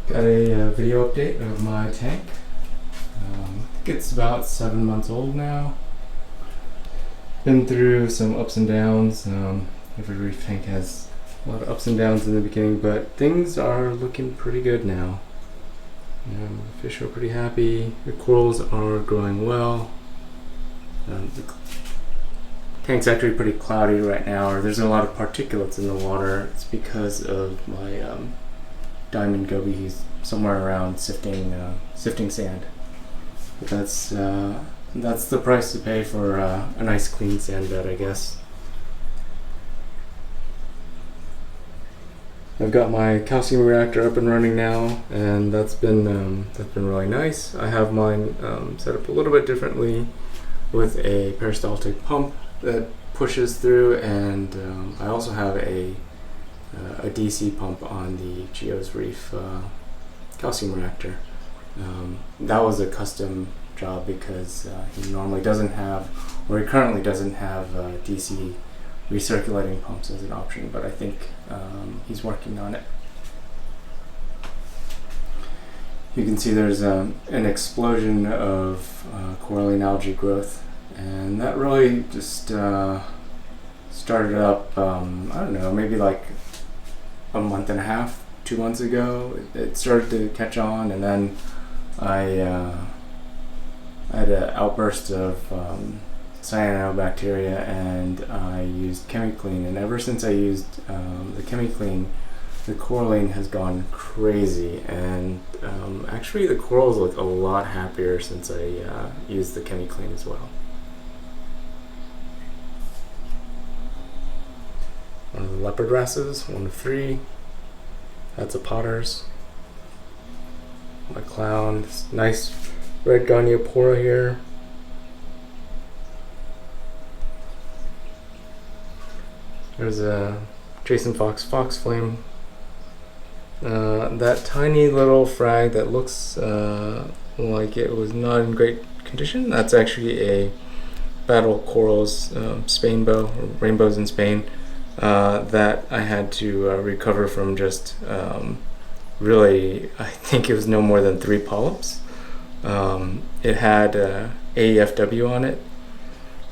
Got a video update of my tank. I think it's about 7 months old now. Been through some ups and downs. Every reef tank has a lot of ups and downs in the beginning, but things are looking pretty good now. The fish are pretty happy. The corals are growing well. The tank's actually pretty cloudy right now, or there's a lot of particulates in the water. It's because of my diamond goby. He's somewhere around sifting sand. But that's the price to pay for a nice clean sand bed, I guess. I've got my calcium reactor up and running now, and that's been really nice. I have mine set up a little bit differently with a peristaltic pump that pushes through, and I also have a DC pump on the Geo's Reef calcium reactor. That was a custom job because he normally doesn't have, or he currently doesn't have DC recirculating pumps as an option, but I think he's working on it. You can see there's an explosion of coralline algae growth, and that really just started up, I don't know, maybe like a month and a half, 2 months ago. It started to catch on, and then I had an outburst of cyanobacteria, and I used ChemiClean, and ever since I used the ChemiClean, the coralline has gone crazy, and actually the corals look a lot happier since I used the ChemiClean as well. One of the leopard wrasses, 1 of 3. That's a Potter's. My clown, this nice red Goniopora here. There's a Jason Fox flame. That tiny little frag that looks like it was not in great condition, that's actually a Battle Corals Spain bow, or rainbows in Spain, that I had to recover from just really, I think it was no more than 3 polyps. It had AEFW on it,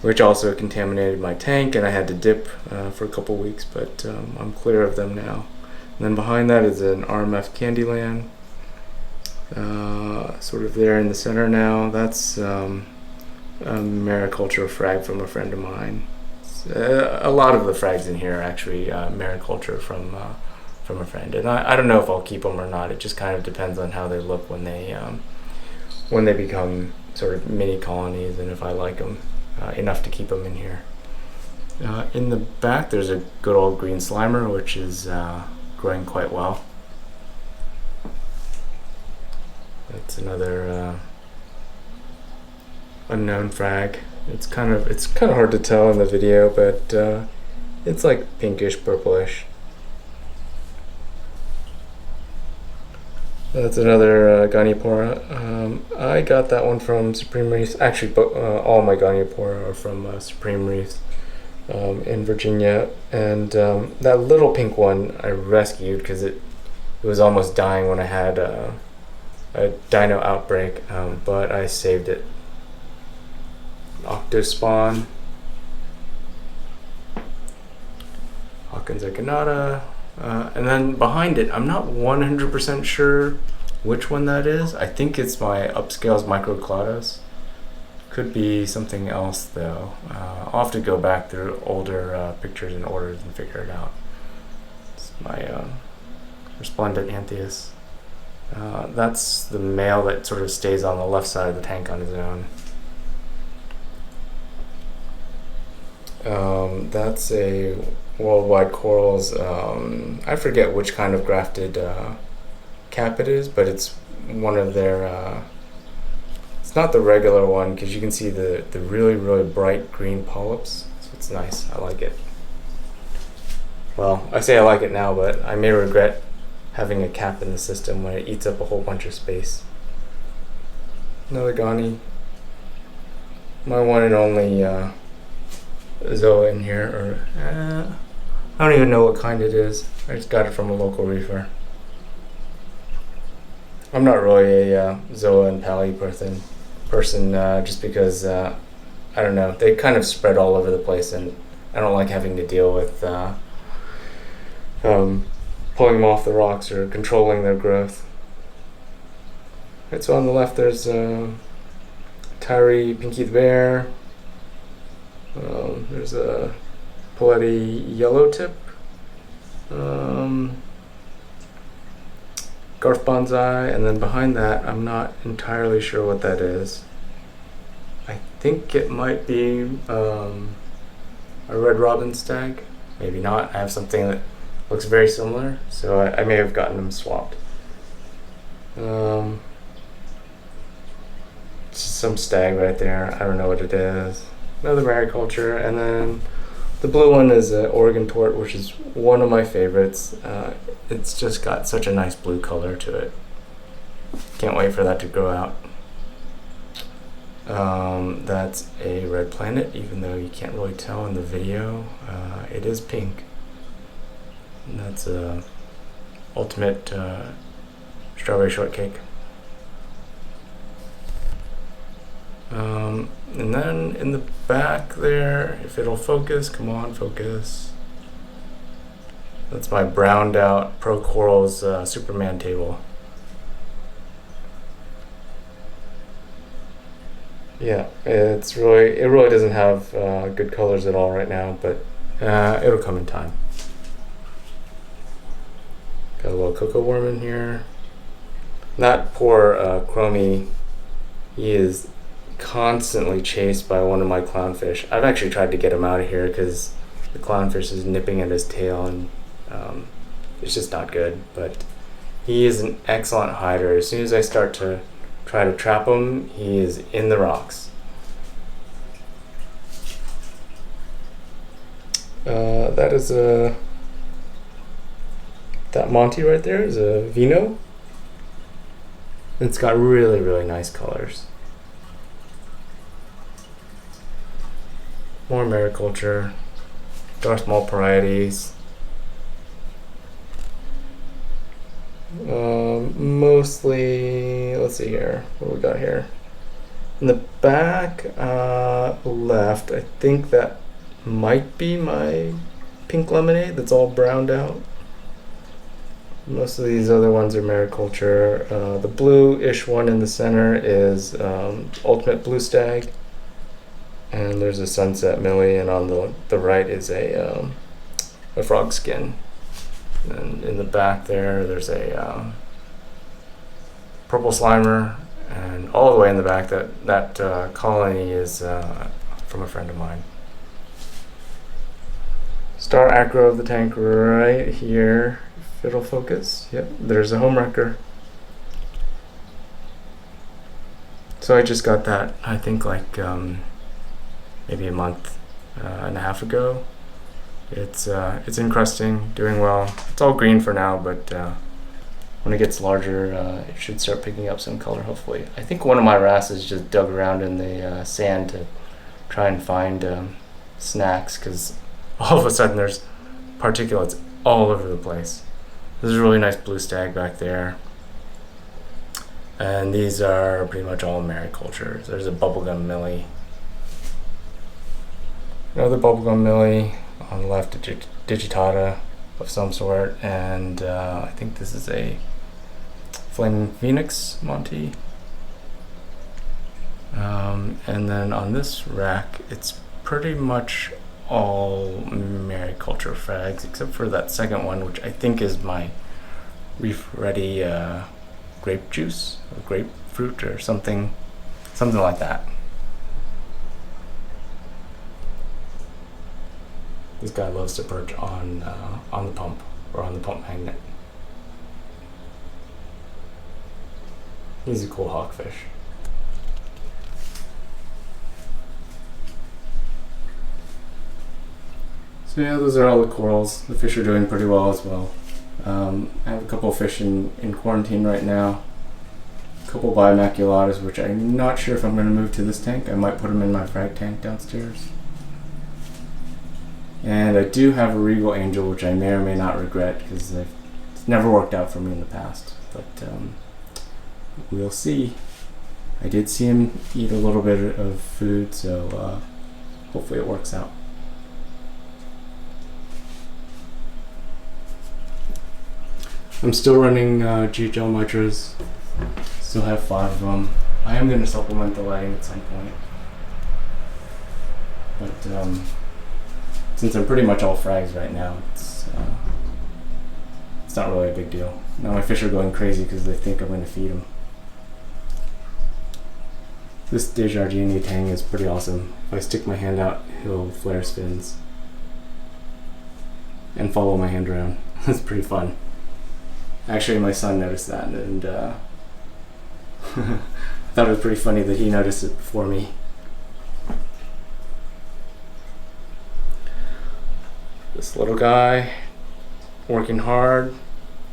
which also contaminated my tank, and I had to dip for a couple weeks, but I'm clear of them now. And then behind that is an RMF Candyland, sort of there in the center now. That's a mariculture frag from a friend of mine. A lot of the frags in here are actually mariculture from a friend, and I don't know if I'll keep them or not. It just kind of depends on how they look when they become sort of mini colonies, and if I like them enough to keep them in here. In the back there's a good old green slimer, which is growing quite well. That's another unknown frag. It's kind of hard to tell in the video, but it's like pinkish purplish. That's another Goniopora. I got that one from Supreme Reefs. Actually, all my Goniopora are from Supreme Reefs in Virginia. And that little pink one I rescued because it was almost dying when I had a dino outbreak, but I saved it. Octospawn, Hawkins Echinata. And then behind it, I'm not 100% sure which one that is. I think it's my Upscales Microclados. Could be something else though. I'll have to go back through older pictures and orders and figure it out. It's my Resplendent Antheus. That's the male that sort of stays on the left side of the tank on his own. That's a Worldwide Corals. I forget which kind of grafted cap it is, but it's one of their. It's not the regular one because you can see the really bright green polyps. So it's nice. I like it. Well, I say I like it now, but I may regret having a cap in the system when it eats up a whole bunch of space. Another Goni. My one and only Zoa in here, or I don't even know what kind it is. I just got it from a local reefer. I'm not really a Zoa and Pali person just because I don't know, they kind of spread all over the place, and I don't like having to deal with pulling them off the rocks or controlling their growth. Right, so on the left there's Tyree Pinky the Bear. There's a Paletti Yellowtip. Garth Bonsai, and then behind that, I'm not entirely sure what that is. I think it might be a red robin stag. Maybe not. I have something that looks very similar, so I may have gotten them swapped. Just some stag right there. I don't know what it is. Another mariculture, and then the blue one is an Oregon Tort, which is one of my favorites. It's just got such a nice blue color to it. Can't wait for that to grow out. That's a red planet, even though you can't really tell in the video. It is pink. And that's a ultimate strawberry shortcake. And then in the back there, if it'll focus, come on, focus. That's my browned out Pro Corals Superman table. Yeah, it really doesn't have good colors at all right now, but it'll come in time. Got a little cocoa worm in here. That poor Chromie, he is constantly chased by one of my clownfish. I've actually tried to get him out of here because the clownfish is nipping at his tail, and it's just not good. But he is an excellent hider. As soon as I start to try to trap him, he is in the rocks. That is that Monty right there is a Vino. It's got really, really nice colors. More mariculture, Darth Maul varieties. Mostly, let's see here, what do we got here? In the back left, I think that might be my pink lemonade that's all browned out. Most of these other ones are mariculture. The blue-ish one in the center is Ultimate Blue Stag. And there's a Sunset Millie, and on the right is a frog skin. And in the back there's a purple slimer, and all the way in the back that colony is from a friend of mine. Star Acro of the tank right here. If it'll focus. Yep, there's a home wrecker. So I just got that, I think, like maybe a month and a half ago. It's encrusting, doing well. It's all green for now, but when it gets larger, it should start picking up some color, hopefully. I think one of my wrasses just dug around in the sand to try and find snacks, because all of a sudden there's particulates all over the place. There's a really nice blue stag back there. And these are pretty much all mariculture. There's a bubblegum Millie. Another bubblegum Millie. On the left, a digitata of some sort. And I think this is a Flaming Phoenix Monty. And then on this rack, it's pretty much all mariculture frags, except for that second one, which I think is my Reef Ready grape juice or grapefruit or something like that. This guy loves to perch on the pump or on the pump magnet. He's a cool hawkfish. So yeah, those are all the corals. The fish are doing pretty well as well. I have a couple of fish in quarantine right now. A couple Biomaculatas, which I'm not sure if I'm going to move to this tank. I might put them in my frag tank downstairs. And I do have a Regal Angel, which I may or may not regret, because it's never worked out for me in the past. But we'll see. I did see him eat a little bit of food, so hopefully it works out. I'm still running GHL mitras. Still have 5 of them. I am going to supplement the lighting at some point. But since I'm pretty much all frags right now, it's not really a big deal. Now my fish are going crazy because they think I'm going to feed them. This Desjardins tang is pretty awesome. If I stick my hand out, he'll flare his fins and follow my hand around. It's pretty fun. Actually, my son noticed that, and I thought it was pretty funny that he noticed it before me. This little guy, working hard,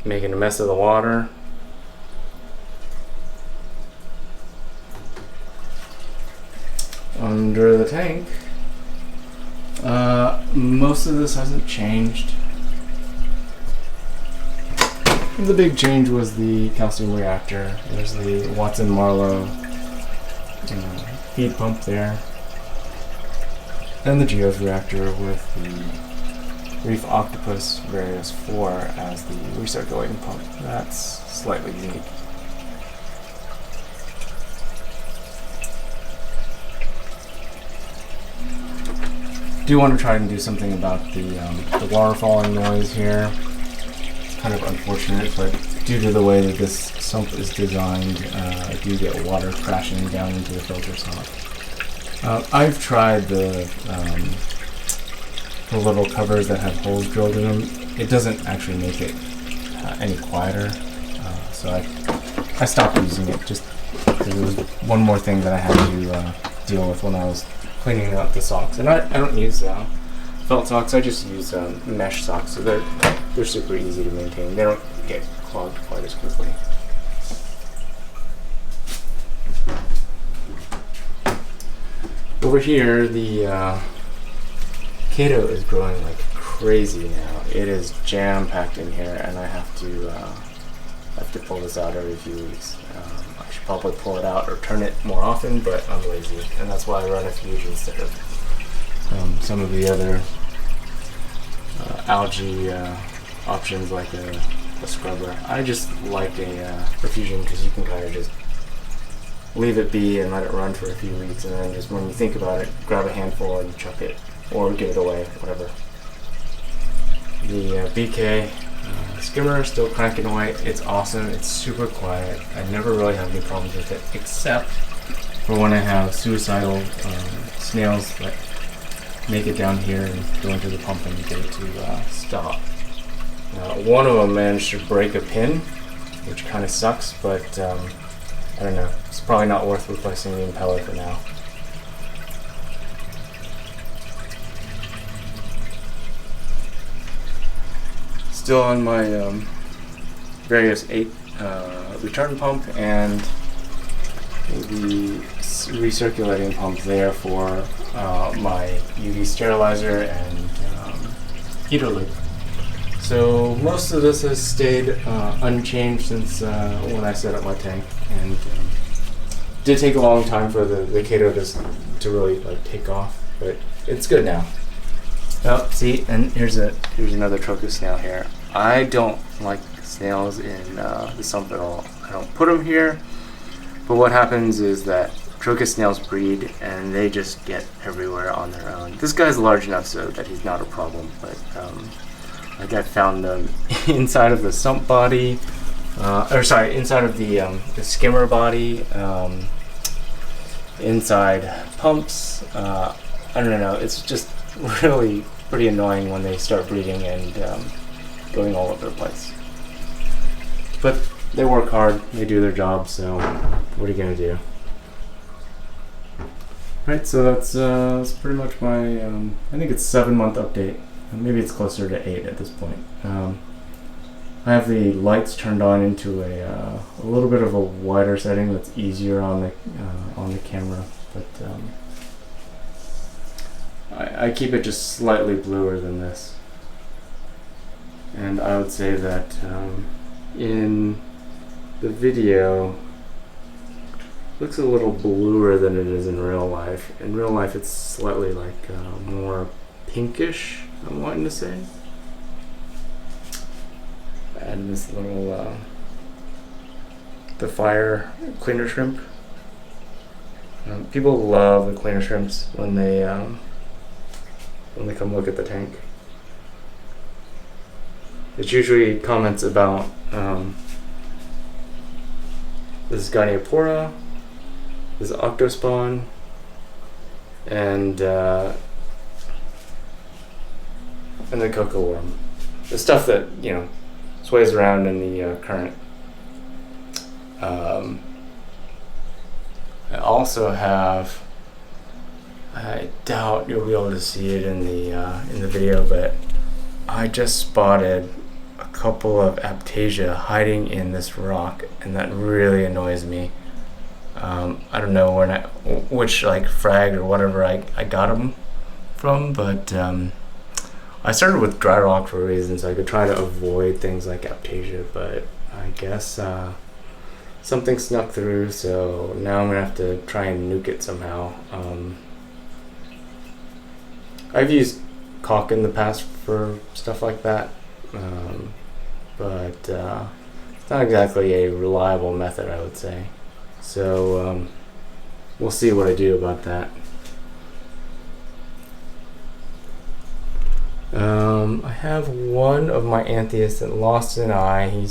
making a mess of the water. Under the tank, most of this hasn't changed. The big change was the calcium reactor. There's the Watson-Marlow feed pump there, and the Geo's reactor with the Reef Octopus Various 4 as the recirculating pump. That's slightly unique. Do want to try and do something about the water falling noise here. It's kind of unfortunate, but due to the way that this sump is designed, I do get water crashing down into the filter sock. I've tried the little covers that have holes drilled in them. It doesn't actually make it any quieter, so I stopped using it just because it was one more thing that I had to deal with when I was cleaning out the socks. And I don't use felt socks. I just use mesh socks, so they're super easy to maintain. They don't get clogged quite as quickly. Over here, the Kato is growing like crazy now. It is jam-packed in here, and I have to pull this out every few weeks. I should probably pull it out or turn it more often, but I'm lazy, and that's why I run a Fuge instead of some of the other algae options like a scrubber. I just like a Fusion because you can kind of just leave it be and let it run for a few weeks, and then just when you think about it, grab a handful and chuck it, or give it away, whatever. The BK skimmer is still cranking away. It's awesome. It's super quiet. I never really have any problems with it, except for when I have suicidal snails that make it down here and go into the pump and get it to stop. One of them managed to break a pin, which kind of sucks, but I don't know. It's probably not worth replacing the impeller for now. Still on my various 8 return pump and the recirculating pump there for my UV sterilizer and heater loop. So most of this has stayed unchanged since when I set up my tank, and did take a long time for the Kato to really like take off, but it's good now. Oh, see, and here's another Trochus snail here. I don't like snails in the sump at all. I don't put them here, but what happens is that Trochus snails breed and they just get everywhere on their own. This guy's large enough so that he's not a problem, but like I found them inside of the sump body, inside of the skimmer body, inside pumps. I don't know, it's just really pretty annoying when they start breeding and going all over the place. But they work hard, they do their job, so what are you gonna do? Right, so that's pretty much my, I think it's 7-month update. Maybe it's closer to 8 at this point. I have the lights turned on into a little bit of a wider setting that's easier on the camera, but I keep it just slightly bluer than this. And I would say that in the video looks a little bluer than it is in real life. In real life, it's slightly like more pinkish, I'm wanting to say. Add this little the fire cleaner shrimp. People love the cleaner shrimps when they come look at the tank. It's usually comments about this is Goniopora, this is octospawn, and the cocoa worm. The stuff that, you know, sways around in the current. I also have, I doubt you'll be able to see it in the video, but I just spotted a couple of Aptasia hiding in this rock, and that really annoys me. I don't know which like frag or whatever I got them from, but I started with dry rock for a reason, so I could try to avoid things like Aptasia, but I guess something snuck through, so now I'm gonna have to try and nuke it somehow. I've used caulk in the past for stuff like that, but it's not exactly a reliable method, I would say. So we'll see what I do about that. I have one of my Antheus that lost an eye.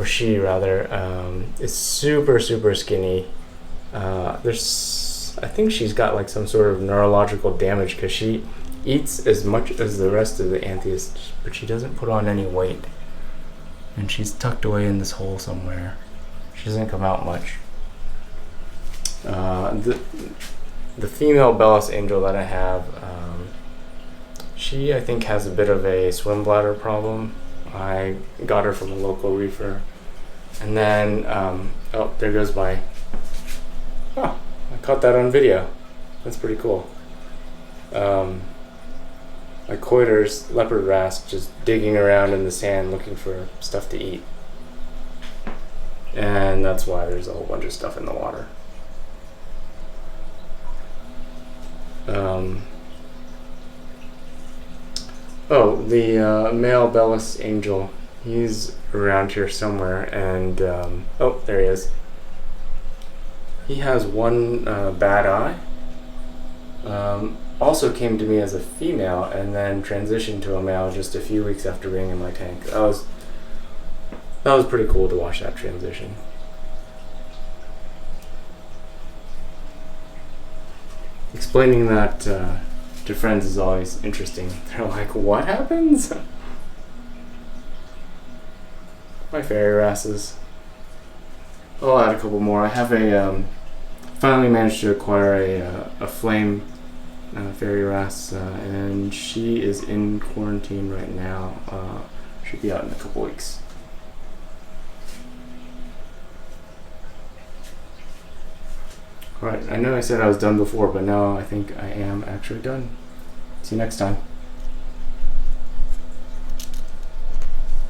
She is super skinny. I think she's got like some sort of neurological damage because she eats as much as the rest of the Antheus, but she doesn't put on any weight. And she's tucked away in this hole somewhere. She doesn't come out much. The female Bellis angel that I have, she I think has a bit of a swim bladder problem. I got her from a local reefer. And then, oh, there goes I caught that on video. That's pretty cool. My Coiter's leopard wrasse just digging around in the sand looking for stuff to eat. And that's why there's a whole bunch of stuff in the water. The male Bellis angel, he's around here somewhere, and oh, there he is. He has one bad eye. Also came to me as a female and then transitioned to a male just a few weeks after being in my tank. That was pretty cool to watch that transition. Explaining that to friends is always interesting. They're like, what happens? My fairy wrasses. I'll add a couple more. I have finally managed to acquire a flame fairy wrasse, and she is in quarantine right now. Should be out in a couple weeks. Alright, I know I said I was done before, but now I think I am actually done. See you next time.